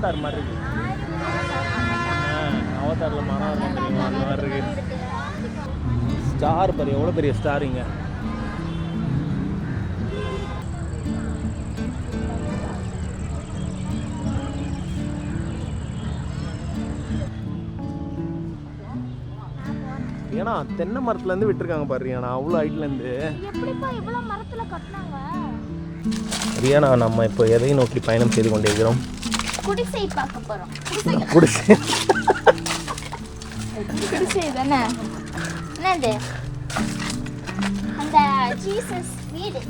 Avatar மாதிரி இருக்கு. அவதாரில் மரம் தெரியுமா அந்த மாதிரி இருக்கு. ஸ்டார் பாரு, எவ்வளோ பெரிய ஸ்டார் இங்கே. ஏன்னா தென்னை மரத்துலேருந்து விட்டுருக்காங்க பாரு ரியானா, அவ்வளோ ஹைட்லேருந்து. ரியானா, நம்ம இப்போ எதை நோக்கி பயணம் செய்து கொண்டே இருக்கிறோம்? குடிசை பார்க்க போகிறோம். குடிசை குடிசை தானே என்னது? அந்த ஜீசஸ் வீடு.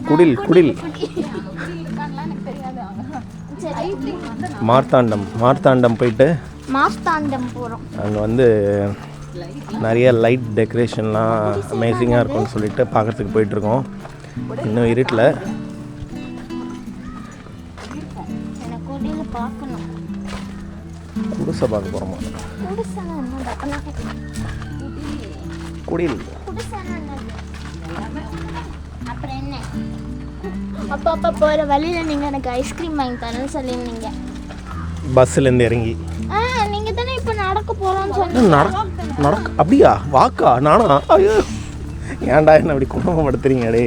குடில் குடில் மார்த்தாண்டம் போயிட்டு மார்த்தாண்டம் போகிறோம். அங்கே வந்து நிறைய லைட் டெக்கரேஷன்லாம் அமேசிங்காக இருக்கும்னு சொல்லிட்டு பார்க்குறதுக்கு போயிட்டுருக்கோம். இன்னும் இருட்டில் குடிசை பார்க்க போகிறோமா? குடில் அப்புறம் என்ன? அப்போ போகிற வழியில் நீங்கள் எனக்கு ஐஸ்கிரீம் வாங்கி தரேன்னு சொல்லியிருந்தீங்க. பஸ்ஸுலேருந்து இறங்கி நீங்கள் தானே இப்போ நடக்க போகிறோன்னு சொன்னீங்க. நடக்க அப்படியா? வாக்கா? நானா? ஐயோ, ஏன்டா என்ன அப்படி குடும்பப்படுத்துறீங்க? டே,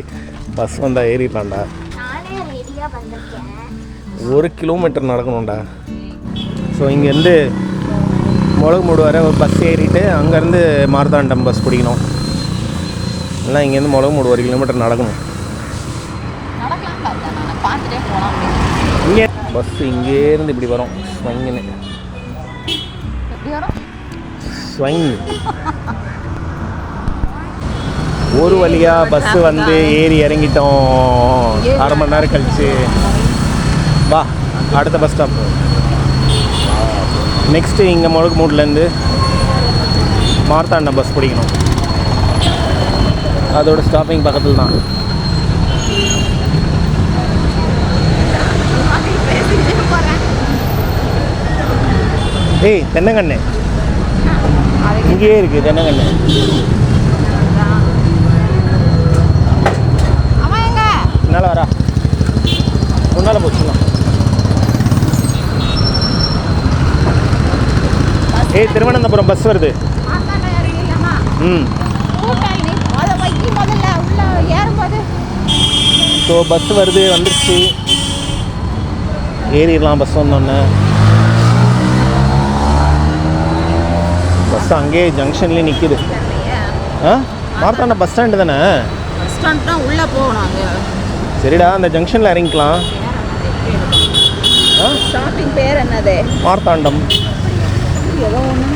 பஸ் வந்தால் ஏறிடலாம்டா. நானே ரெடியாக வந்திருக்கேன். 1 கிலோமீட்டர் நடக்கணும்டா. ஸோ இங்கேருந்து முளகுமூடு வர ஒரு பஸ் ஏறிட்டு அங்கேருந்து மார்த்தாண்டம் பஸ் பிடிக்கணும். இல்லை இங்கேருந்து முளகுமூடு 1 கிலோமீட்டர் நடக்கணும். இங்கே பஸ் இங்கேருந்து இப்படி வரும் ஸ்வங்குன்னு. ஸ்வங் ஒரு வழியாக பஸ்ஸு வந்து ஏறி இறங்கிட்டோம். 1/2 மணி நேரம் கழிச்சு வா அடுத்த பஸ் ஸ்டாப். நெக்ஸ்ட்டு இங்கே முளகுமூட்லேருந்து மார்த்தாண்டம் பஸ் பிடிக்கணும். அதோட ஸ்டாப்பிங் பக்கத்தில் தான். ஏய், தென்னங்கண்ணு இங்கேயே இருக்குது. தென்னங்கண்ணு என்னால் வரா முன்னால் போச்சுண்ணா. ஏய், திருவனந்தபுரம் பஸ் வருது. ஸோ பஸ் வருது, வந்துருச்சு. ஏறிடலாம் பஸ் வந்தோடனே. பஸ் அங்கேயே ஜங்ஷன்லேயே நிற்கிது. மார்த்தாண்டம் பஸ் ஸ்டாண்டு தானே? பஸ் ஸ்டாண்ட் தான் உள்ளே போகணும். சரிடா, அந்த ஜங்ஷனில் இறங்கிக்கலாம். ஷாப்பிங் பேர் என்னது? மார்த்தாண்டம். ஏதோ ஒன்று.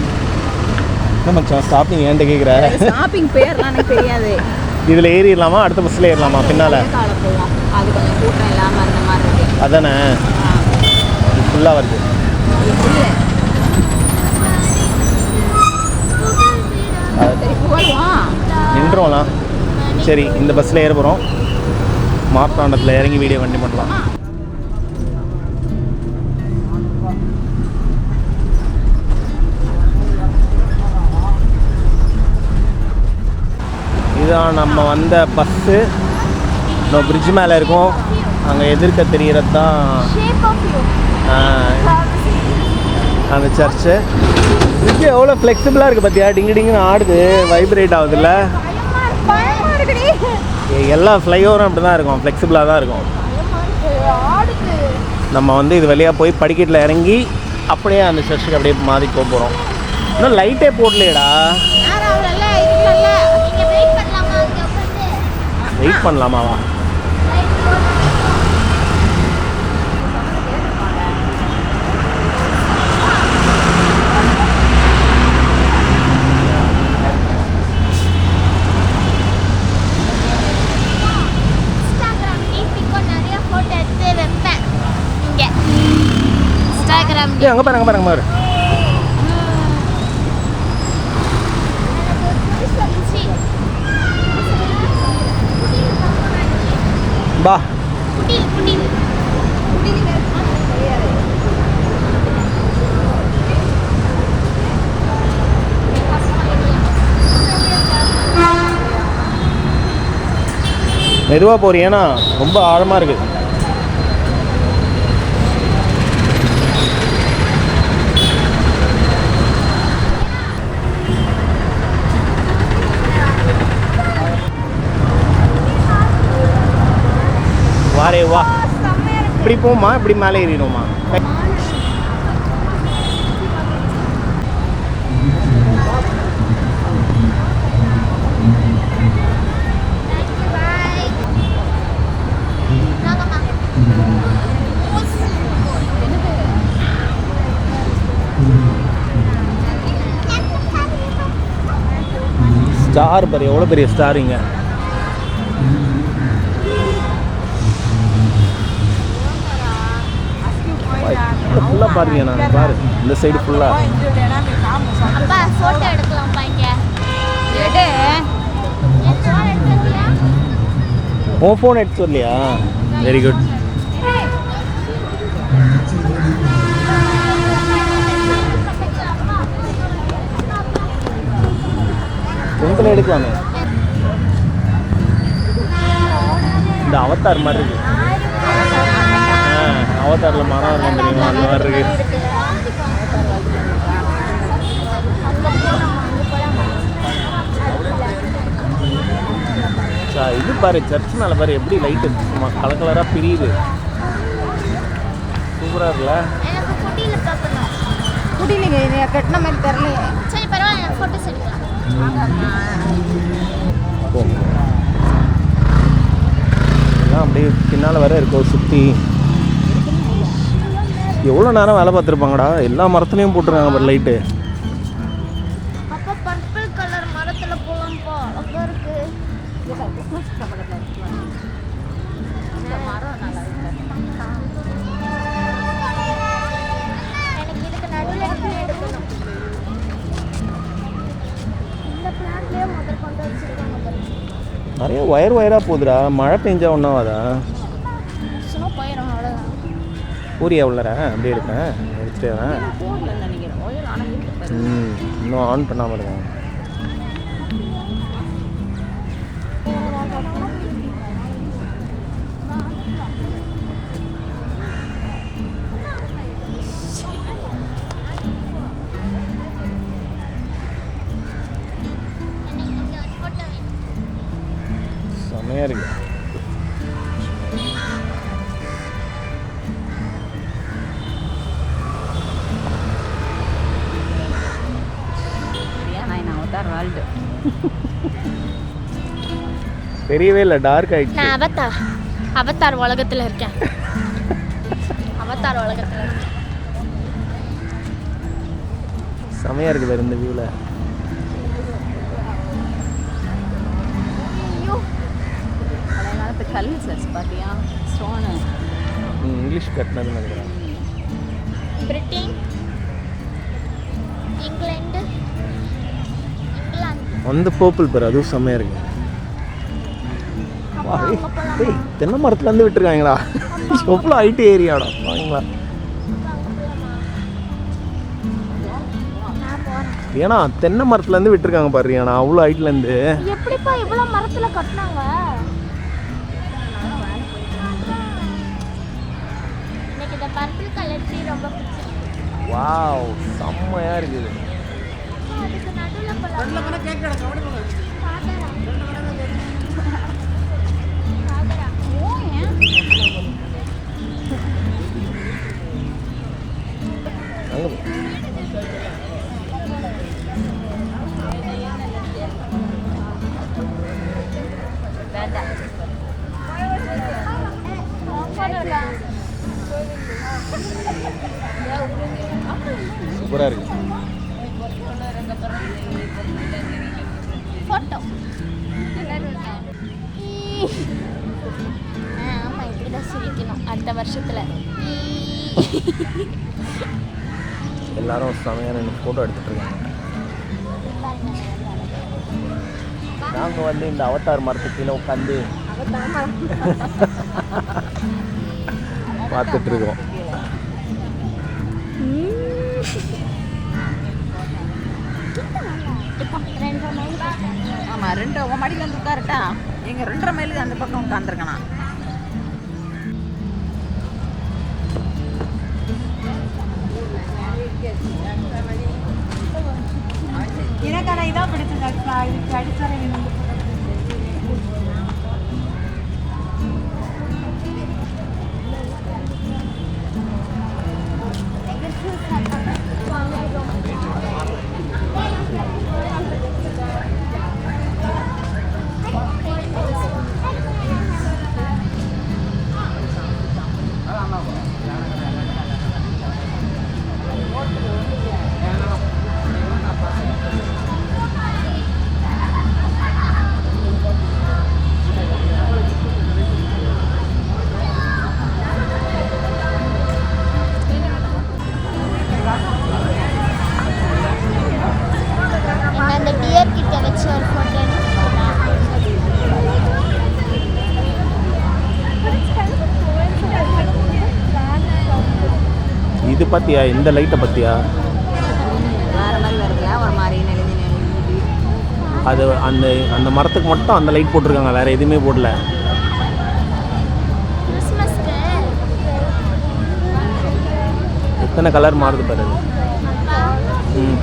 என்ன மச்சான் ஸ்டாப்பிங் ஏன்ட்ட கேட்குற? ஷாப்பிங் பேர்லாம் எனக்கு தெரியாது. இதில் ஏறிடலாமா? அடுத்த பஸ்ஸில் ஏறலாமா? பின்னால் போவோம். அது கொஞ்சம் கூட்டம் இல்லாமல் அந்த மாதிரி இருக்கு. அதானே ஃபுல்லாக வருது. நின்றோம்லாம். சரி, இந்த பஸ்ஸில் ஏற போகிறோம். மார்த்தாண்டத்தில் இறங்கி வீடியோ வண்டி பண்ணலாம். இதுதான் நம்ம வந்த பஸ்ஸு. இன்னும் பிரிட்ஜ் மேலே இருக்கும். அங்கே எதிர்க்க தெரிகிறது தான் அந்த சர்ச்சு. பிரிட்ஜ் எவ்வளோ ஃப்ளெக்சிபிளாக இருக்குது பார்த்தியா? டிங்கு டிங்குன்னு ஆடுது, வைப்ரேட் ஆகுதுல்ல. எல்லா ஃப்ளைஓவரும் அப்படி தான் இருக்கும், ஃப்ளெக்சிபிளாக தான் இருக்கும். நம்ம வந்து இது வழியாக போய் படிக்கட்டில் இறங்கி அப்படியே அந்த சர்ச்சுக்கு அப்படியே மாதிரி போக போகிறோம். இன்னும் லைட்டே போடலையடா. வெயிட் பண்ணலாமாவா? அங்கே பாருங்க பா. மெதுவாக போறியேனா ரொம்ப ஆழமாக இருக்குது. வாரே வா. இப்படி போமா, இப்படி மேலே ஏறிடுமா? ஸ்டார் பாரு, எவ்வளோ பெரிய ஸ்டார் இங்கே. ஃபுல்லாக பாருங்க, நான் பாரு இந்த சைடு ஃபுல்லாக. அப்பா ஃபோட்டோ எடுக்கலாம் பாங்க. உன் ஃபோன் எடுத்து வரலையா? Very good. உங்களை எடுக்கலாமே. இந்த அவதார் மாதிரி இருக்கு. அவதாரில் மரம் இருக்கும் தெரியுமா, அந்த மாதிரி இருக்கு. இது பாரு, சர்ச் மேலே பாரு எப்படி லைட்டு சும்மா கலர் கலராக பிரியுது. சூப்பராக இருக்குல்ல? குடியில கட்டின மாதிரி தெரியலையே. சரி பரவாயில்ல, ஃபோட்டோஸ் எடுக்கலாம். எல்லாம் அப்படியே பின்னால் வர இருக்கோம் சுற்றி. எவ்வளோ நேரம் வேலை பார்த்துருப்பாங்கடா. எல்லா மரத்துலேயும் போட்டுருக்காங்க பாரு லைட்டு. அப்பா பர்பிள் கலர் மரத்துல போலாம்ப்பா, அழகா இருக்கு. எனக்கு இதுக்கு நடுவில் எடுக்கணும். இந்த பிளான்ட்லயே முதல் கொண்டு வச்சிருக்காங்க பாருங்க. நிறைய ஒயராக போகுதுடா. மழை பெஞ்சா ஒன்றாவாதா? சும்மா போயிடும், அவ்வளோதான். பூரியா உள்ளற அப்படியே இருக்கேன், எடுத்துகிட்டே வரேன். இன்னும் ஆன் பண்ணாமல் இருக்கேன். செம்மையாக இருக்கு. தெரியவே இல்லை, டார்க் ஆயிடுச்சு. நான் அவதார் உலகத்தில் இருக்கேன். அவதார் உலகத்தில் இருக்கேன். செமையாக இருக்குது வேறு இந்த வியூவில். பார்த்தியா ஸ்டோனு இங்கிலீஷ் கட்டினதுன்னு நினைக்கிறேன். பிரிட்டன், இங்கிலாந்து, அந்த பர்பிள் பேர் அதுவும் செம்மையாக இருக்கு. தென்னை மரத்துலேருந்து விட்டுருக்காங்களா? எவ்வளோ ஐடி ஏரியாடா வாங்களா. ஏன்னா தென்னை மரத்துலேருந்து விட்டுருக்காங்க பாரு. ஏன்னா அவ்வளோ ஹைட்லேருந்து எப்படிப்பா இவ்வளோ மரத்தில் கட்டினாங்க? எனக்கு இந்த பர்பிள் கலர் ட்ரீ ரொம்ப பிடிச்சிருக்கு. வாவ், செம்மையாக இருக்குது. அதுக்கு நடுவில் போலாம். சூப்பராக இருக்கு. ஃபோட்டோ ஆமாம், இப்படி தான் சிரிக்கணும் அடுத்த வருஷத்தில். எல்லாரும் செமையான ஃபோட்டோ எடுத்துகிட்டு இருக்காங்க. நாங்கள் வந்து இந்த அவதார் மரத்துக்கு கீழே உட்காந்து பார்த்துட்டு இருக்கோம். ஆமாம், 2 மடியில் வந்து உட்காரட்டா. எங்கள் 2.5 மைலுக்கு அந்த பக்கம் உட்காந்துருக்கேண்ணா. எனக்கான இதாக பிடிச்சது. இதுக்கு அடிச்சார வேணும். இது பார்த்தியா, இந்த லைட்டை பார்த்தியா? வேறு மாதிரி வருது, ஒரு மாதிரி நெளிஞ்சு நெளிஞ்சு. அது அந்த அந்த மரத்துக்கு மட்டும் அந்த லைட் போட்டிருக்காங்க, வேறு எதுவுமே போடல. கிறிஸ்மஸ்க்கு எத்தனை கலர் மாறுது பாரு. ம்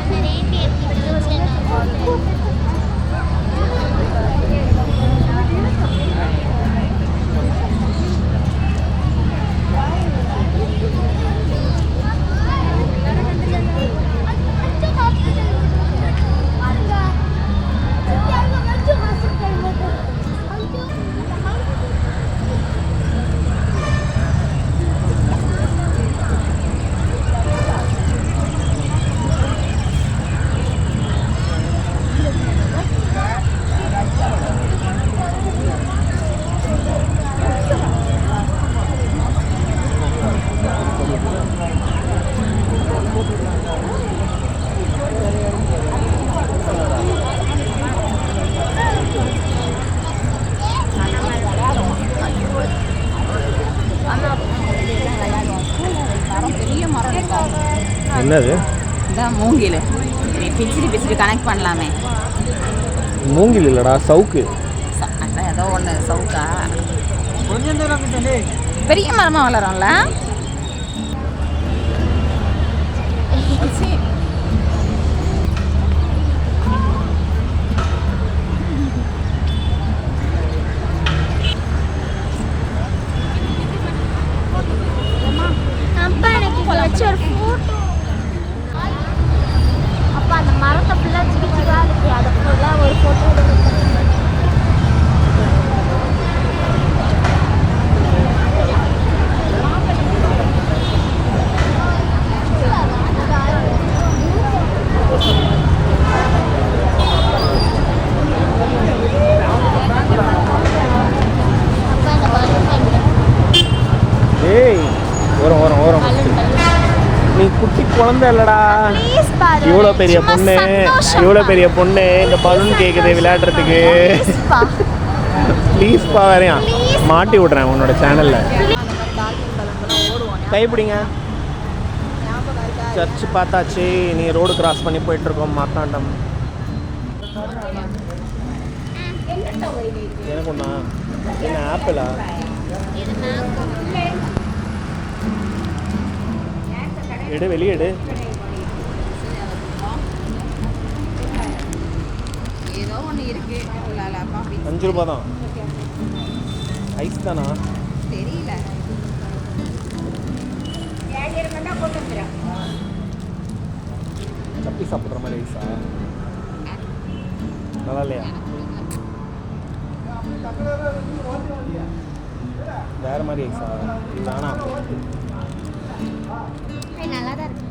என்னது? இதான் மூங்கில். பிச்சுட்டு கனெக்ட் பண்ணலாமே. மூங்கில் இல்லைடா, சவுக்கு. அதான் ஏதோ ஒன்று சவுக்கா. பெரிய மரமாக வளரும்ல. அப்பா எனக்கு வச்ச ஒரு ஃபோட்டோ. அப்பா அந்த மரத்தை ஃபுல்லாக சிக்கிச்சிக்கா இருக்கு, அதை ஃபுல்லாக ஒரு ஃபோட்டோ எடுத்து. ஏய் ஓரம் ஓரம் ஓரம். நீ குட்டி குழந்தை இல்லடா, இவ்வளோ பெரிய பொண்ணு, இவ்வளோ பெரிய பொண்ணு இந்த பலூன் கேட்குது விளையாடுறதுக்கு. ப்ளீஸ்ப்பா, வேறையா மாட்டி விட்றேன் உன்னோட சேனலில். கைப்பிடிங்க. சர்ச் பார்த்தாச்சு, நீ ரோடு கிராஸ் பண்ணி போயிட்டுருக்கோம் மார்த்தாண்டம். எனக்கு ஒன்றா என்ன ஆப்பிளா? எடு, வெளியே எடு. ஏதோ ஒன்று இருக்கு. 5 ரூபா தான். ஐஸ் தானா தெரியல. தப்பி சாப்பிட்ற மாதிரி ஐஸா? நல்லா இல்லையா? வேறு மாதிரி ஐஸா? இது வேணாம். நல்லா தான் இருக்கு.